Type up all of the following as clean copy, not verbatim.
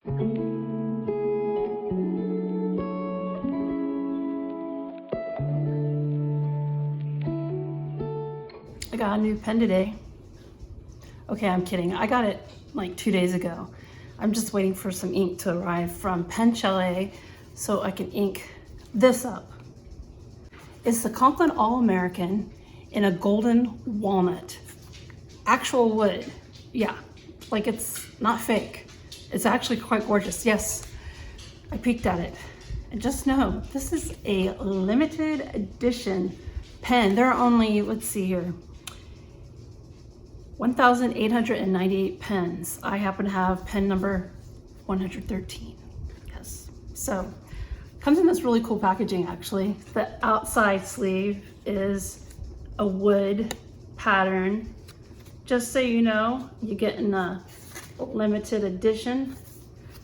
I got a new pen today. Okay, I'm kidding. I got it like 2 days ago. I'm just waiting for some ink to arrive from Pen Chalet so I can ink this up. It's the Conklin All-American in a golden walnut. Actual wood. Yeah, like it's not fake. It's actually quite gorgeous. Yes, I peeked at it. And just know, this is a limited edition pen. There are only, let's see here, 1,898 pens. I happen to have pen number 113. Yes. So, comes in this really cool packaging actually. The outside sleeve is a wood pattern. Just so you know, you get in a limited edition.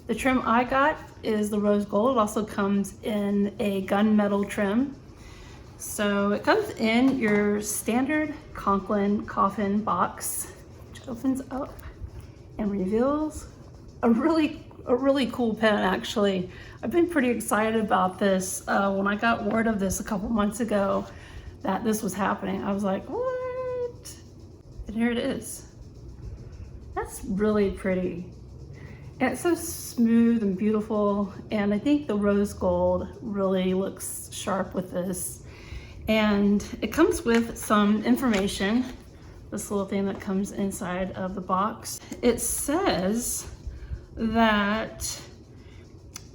The trim I got is the rose gold. It also comes in a gunmetal trim. So it comes in your standard Conklin coffin box, which opens up and reveals a really cool pen actually. I've been pretty excited about this. When I got word of this a couple months ago that this was happening, I was like, what? And here it is. That's really pretty. And it's so smooth and beautiful. And I think the rose gold really looks sharp with this. And it comes with some information, this little thing that comes inside of the box. It says that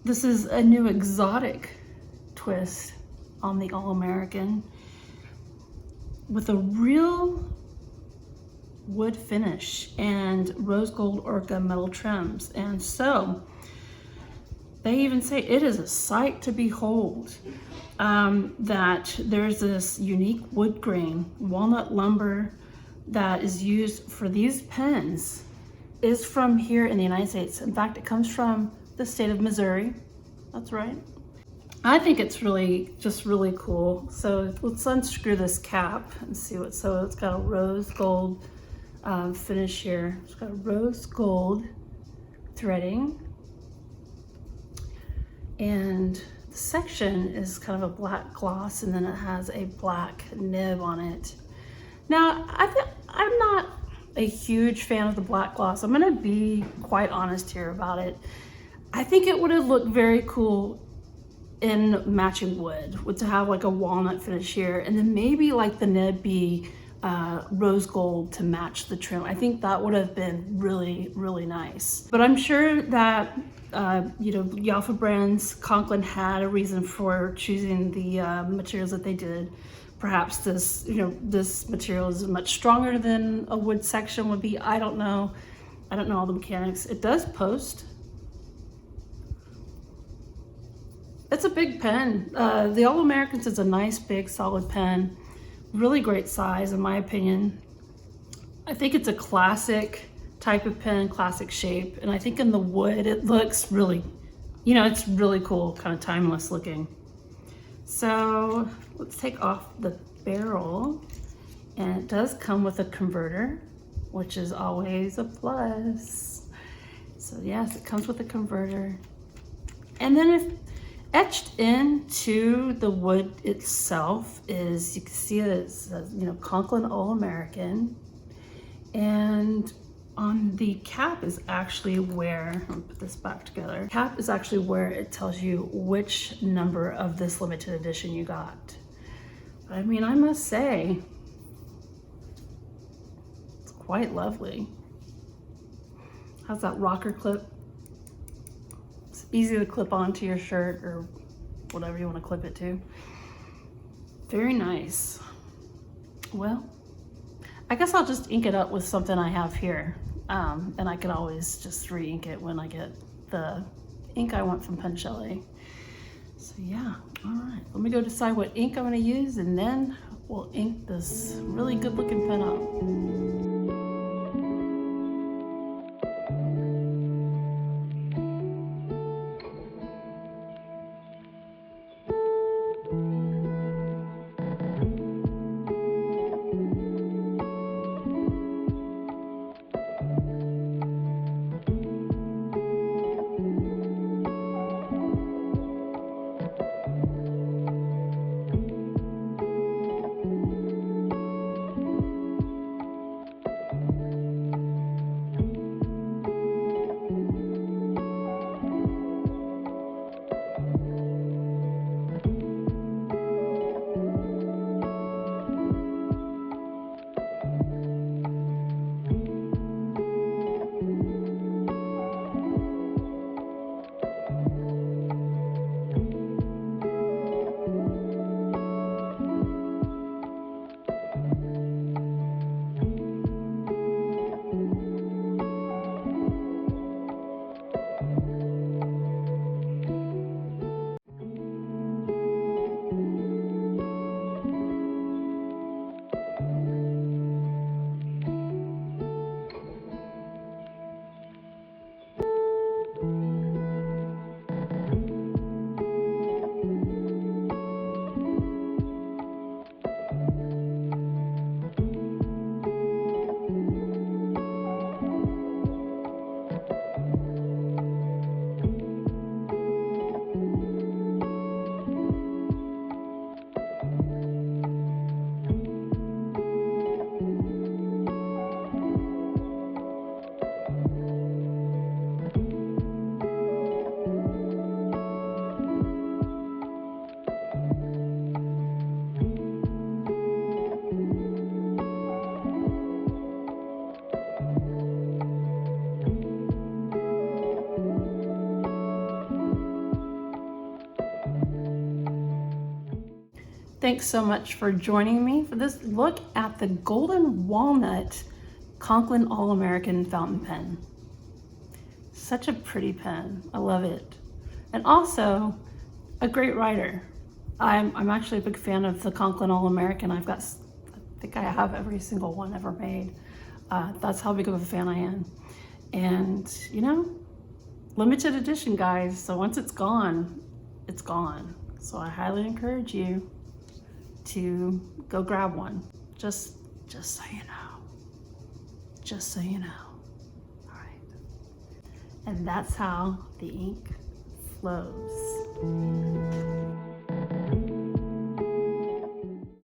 this is a new exotic twist on the All-American with a real wood finish and rose gold or gunmetal trims. And so they even say it is a sight to behold. That there's this unique wood grain, walnut lumber that is used for these pens is from here in the United States. In fact, it comes from the state of Missouri. That's right. I think it's just really cool. So let's unscrew this cap and see what, so it's got a rose gold finish here. It's got a rose gold threading. And the section is kind of a black gloss, and then it has a black nib on it. Now, I'm not a huge fan of the black gloss. I'm gonna be quite honest here about it. I think it would have looked very cool in matching wood, to have like a walnut finish here, and then maybe like the nib be rose gold to match the trim. I think that would have been really nice. But I'm sure that Yafa Brands, Conklin had a reason for choosing the materials that they did. Perhaps this material is much stronger than a wood section would be. I don't know all the mechanics. It does post. It's a big pen. The All-Americans is a nice, big, solid pen. Really great size, in my opinion. I think it's a classic type of pen, classic shape. And I think in the wood, it looks really, it's really cool, kind of timeless looking. So let's take off the barrel. And it does come with a converter, which is always a plus. So yes, it comes with a converter. And then if etched into the wood itself is, you can see that it says, Conklin All-American. And on the cap is actually where, let me put this back together. Cap is actually where it tells you which number of this limited edition you got. I mean, I must say, it's quite lovely. How's that rocker clip? It's easy to clip onto your shirt or whatever you want to clip it to. Very nice. Well, I guess I'll just ink it up with something I have here. And I can always just re-ink it when I get the ink I want from Pen Chalet. So yeah, all right. Let me go decide what ink I'm gonna use, and then we'll ink this really good looking pen up. Thanks so much for joining me for this look at the Golden Walnut Conklin All-American Fountain Pen. Such a pretty pen. I love it. And also a great writer. I'm actually a big fan of the Conklin All-American. I think I have every single one ever made. That's how big of a fan I am. And you know, limited edition, guys. So once it's gone, it's gone. So I highly encourage you to go grab one. Just so you know. Just so you know. All right. And that's how the ink flows.